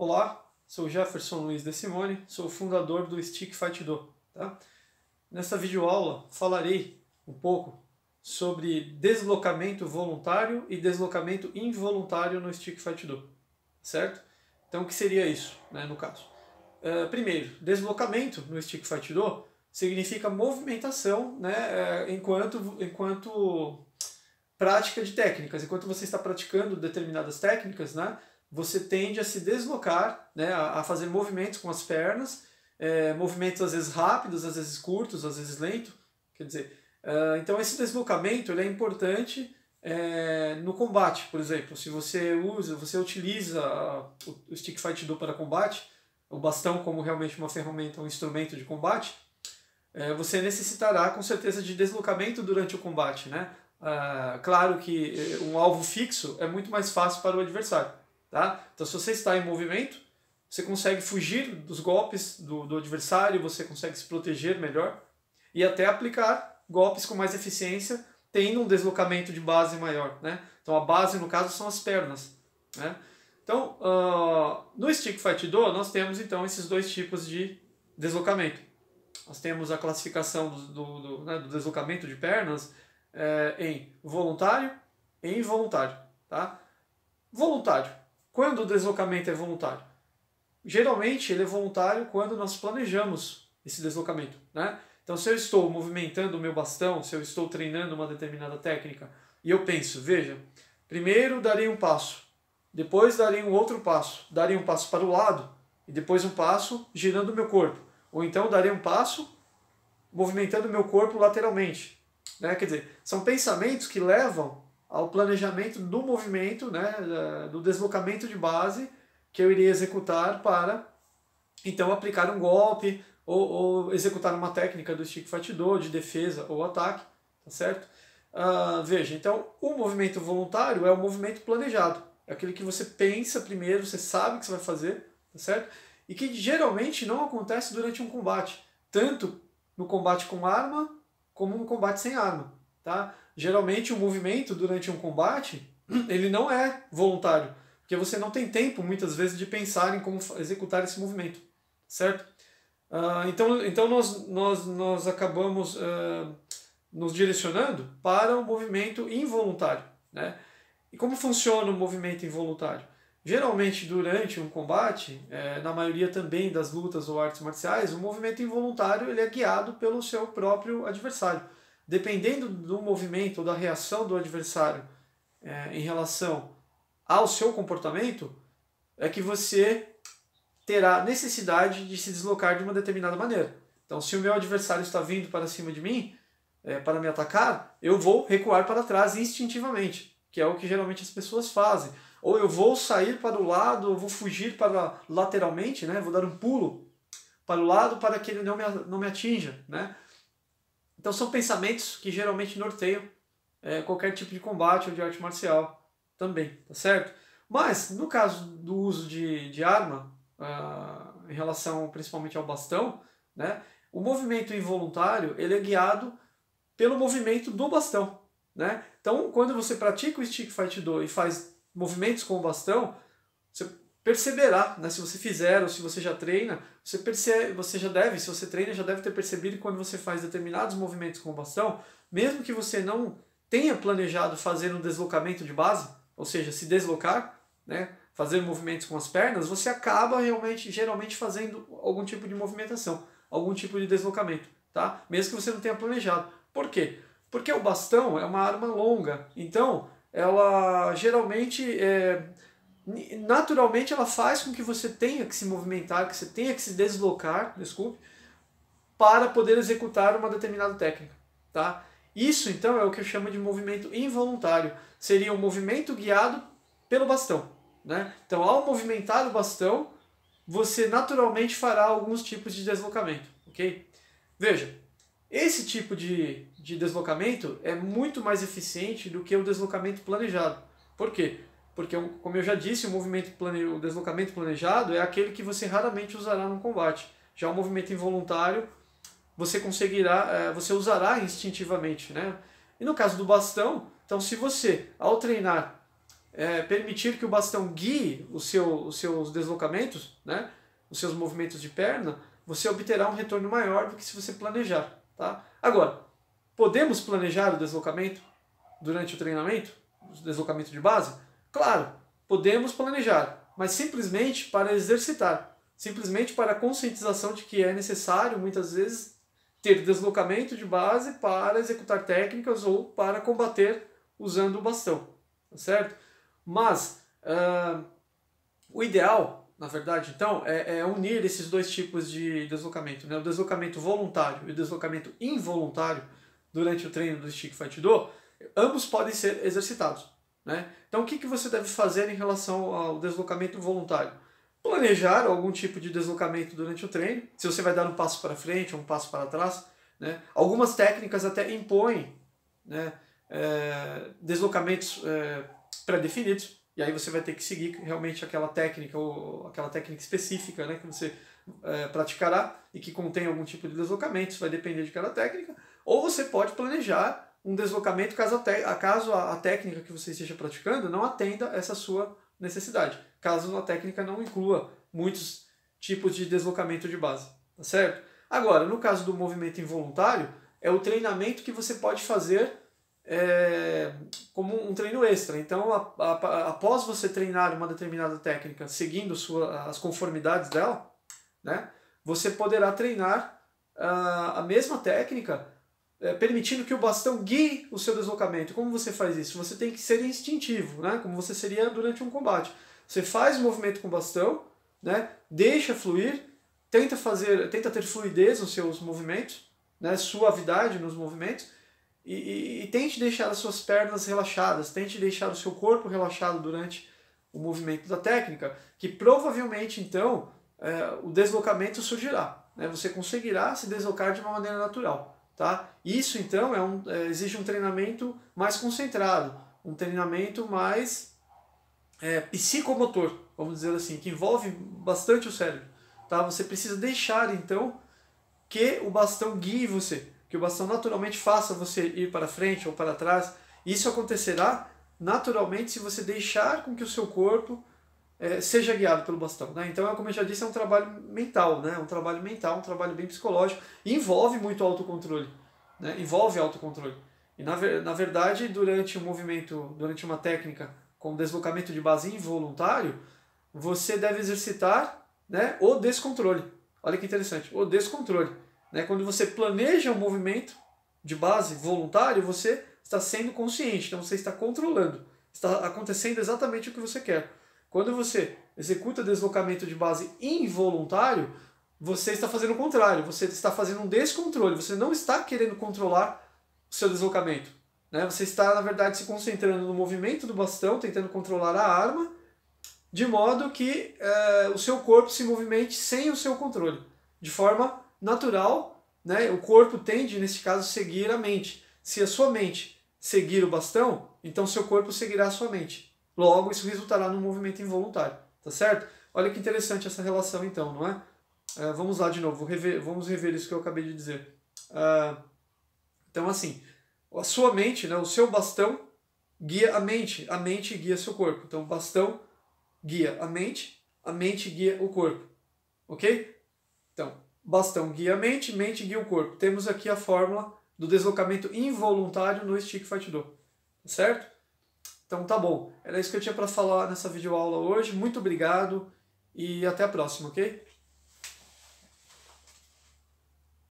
Olá, sou Jefferson Luiz de Simone, sou fundador do Stick Fight Do. Tá? Nesta videoaula falarei um pouco sobre deslocamento voluntário e deslocamento involuntário no Stick Fight Do, certo? Então o que seria isso, né, no caso? Primeiro, deslocamento no Stick Fight Do significa movimentação, né, enquanto prática de técnicas. Enquanto você está praticando determinadas técnicas, né, você tende a se deslocar, né, a fazer movimentos com as pernas, movimentos às vezes rápidos, às vezes curtos, às vezes lentos. Quer dizer, então esse deslocamento ele é importante no combate, por exemplo. Se você utiliza o Stick Fight Do para combate, o bastão como realmente uma ferramenta, um instrumento de combate, você necessitará com certeza de deslocamento durante o combate, né? Claro que um alvo fixo é muito mais fácil para o adversário. Tá? Então, se você está em movimento, você consegue fugir dos golpes do adversário, você consegue se proteger melhor e até aplicar golpes com mais eficiência, tendo um deslocamento de base maior. Né? Então, a base, no caso, são as pernas. Né? Então, no Stick Fight Do, nós temos então esses dois tipos de deslocamento. Nós temos a classificação do deslocamento de pernas em voluntário e involuntário. Tá? Voluntário. Quando o deslocamento é voluntário? Geralmente ele é voluntário quando nós planejamos esse deslocamento. Né? Então, se eu estou movimentando o meu bastão, se eu estou treinando uma determinada técnica, e eu penso, veja, primeiro darei um passo, depois darei um outro passo, darei um passo para o lado, e depois um passo girando o meu corpo. Ou então darei um passo movimentando o meu corpo lateralmente. Né? Quer dizer, são pensamentos que levam ao planejamento do movimento, né, do deslocamento de base que eu iria executar para, então, aplicar um golpe ou executar uma técnica do Stick Fight Do, de defesa ou ataque, tá certo? Veja, então, o movimento voluntário é o movimento planejado, é aquele que você pensa primeiro, você sabe o que você vai fazer, tá certo? E que geralmente não acontece durante um combate, tanto no combate com arma como no combate sem arma, tá? Geralmente o movimento durante um combate, ele não é voluntário, porque você não tem tempo, muitas vezes, de pensar em como executar esse movimento, certo? Então nós acabamos nos direcionando para o movimento involuntário. Né? E como funciona o movimento involuntário? Geralmente, durante um combate, na maioria também das lutas ou artes marciais, o movimento involuntário ele é guiado pelo seu próprio adversário. Dependendo do movimento ou da reação do adversário em relação ao seu comportamento, é que você terá necessidade de se deslocar de uma determinada maneira. Então, se o meu adversário está vindo para cima de mim, para me atacar, eu vou recuar para trás instintivamente, que é o que geralmente as pessoas fazem. Ou eu vou sair para o lado, ou vou fugir para lateralmente, né? Vou dar um pulo para o lado para que ele não me atinja. Né? Então são pensamentos que geralmente norteiam qualquer tipo de combate ou de arte marcial também, tá certo? Mas no caso do uso de arma, em relação principalmente ao bastão, né, o movimento involuntário ele é guiado pelo movimento do bastão. Né? Então quando você pratica o Stick Fight Do e faz movimentos com o bastão, você perceberá, né, se você fizer ou se você já treina, você já deve, se você treina, já deve ter percebido que quando você faz determinados movimentos com o bastão, mesmo que você não tenha planejado fazer um deslocamento de base, ou seja, se deslocar, né, fazer movimentos com as pernas, você acaba geralmente fazendo algum tipo de movimentação, algum tipo de deslocamento, tá? Mesmo que você não tenha planejado. Por quê? Porque o bastão é uma arma longa, então ela geralmente naturalmente ela faz com que você tenha que se movimentar, que você tenha que se deslocar, desculpe, para poder executar uma determinada técnica. Tá? Isso então é o que eu chamo de movimento involuntário. Seria um movimento guiado pelo bastão. Né? Então ao movimentar o bastão, você naturalmente fará alguns tipos de deslocamento. Okay? Veja, esse tipo de deslocamento é muito mais eficiente do que o deslocamento planejado. Por quê? Porque, como eu já disse, o deslocamento planejado é aquele que você raramente usará no combate. Já o movimento involuntário, você usará instintivamente. Né? E no caso do bastão, então se você, ao treinar, permitir que o bastão guie os seus deslocamentos, né, os seus movimentos de perna, você obterá um retorno maior do que se você planejar. Tá? Agora, podemos planejar o deslocamento durante o treinamento? O deslocamento de base? Claro, podemos planejar, mas simplesmente para exercitar, simplesmente para a conscientização de que é necessário, muitas vezes, ter deslocamento de base para executar técnicas ou para combater usando o bastão, tá certo? Mas o ideal, na verdade, então, é unir esses dois tipos de deslocamento, né? O deslocamento voluntário e o deslocamento involuntário durante o treino do Stick Fight Do, ambos podem ser exercitados, né? Então, o que você deve fazer em relação ao deslocamento voluntário? Planejar algum tipo de deslocamento durante o treino, se você vai dar um passo para frente ou um passo para trás, né? Algumas técnicas até impõem, né, deslocamentos pré-definidos, e aí você vai ter que seguir realmente aquela técnica ou aquela técnica específica, né, que você praticará e que contém algum tipo de deslocamento, isso vai depender de cada técnica, ou você pode planejar um deslocamento caso a técnica que você esteja praticando não atenda essa sua necessidade, caso a técnica não inclua muitos tipos de deslocamento de base, tá certo? Agora, no caso do movimento involuntário, é o treinamento que você pode fazer como um treino extra. Então, após você treinar uma determinada técnica seguindo as conformidades dela, né, você poderá treinar a mesma técnica permitindo que o bastão guie o seu deslocamento. Como você faz isso? Você tem que ser instintivo, né, como você seria durante um combate. Você faz o movimento com o bastão, né, deixa fluir, tenta ter fluidez nos seus movimentos, né, suavidade nos movimentos, e tente deixar as suas pernas relaxadas, tente deixar o seu corpo relaxado durante o movimento da técnica, que provavelmente então o deslocamento surgirá, né? Você conseguirá se deslocar de uma maneira natural. Tá? Isso então exige um treinamento mais concentrado, um treinamento mais psicomotor, vamos dizer assim, que envolve bastante o cérebro. Tá? Você precisa deixar então que o bastão guie você, que o bastão naturalmente faça você ir para frente ou para trás. Isso acontecerá naturalmente se você deixar com que o seu corpo seja guiado pelo bastão. Né? Então, como eu já disse, é um trabalho mental, né? Um trabalho mental, um trabalho bem psicológico, e envolve muito autocontrole. Né? Envolve autocontrole. E na verdade, durante um movimento, durante uma técnica com deslocamento de base involuntário, você deve exercitar, né, o descontrole. Olha que interessante, o descontrole. Né? Quando você planeja um movimento de base voluntário, você está sendo consciente, então você está controlando. Está acontecendo exatamente o que você quer. Quando você executa deslocamento de base involuntário, você está fazendo o contrário, você está fazendo um descontrole, você não está querendo controlar o seu deslocamento. Né? Você está, na verdade, se concentrando no movimento do bastão, tentando controlar a arma, de modo que o seu corpo se movimente sem o seu controle, de forma natural. Né? O corpo tende, nesse caso, a seguir a mente. Se a sua mente seguir o bastão, então seu corpo seguirá a sua mente. Logo, isso resultará num movimento involuntário, tá certo? Olha que interessante essa relação então, não é? Vamos lá de novo, vamos rever isso que eu acabei de dizer. Então assim, a sua mente, né, o seu bastão guia a mente guia seu corpo. Então o bastão guia a mente guia o corpo, ok? Então, bastão guia a mente guia o corpo. Temos aqui a fórmula do deslocamento involuntário no Stick Fight Do, tá certo? Então tá bom, era isso que eu tinha para falar nessa videoaula hoje. Muito obrigado e até a próxima, ok?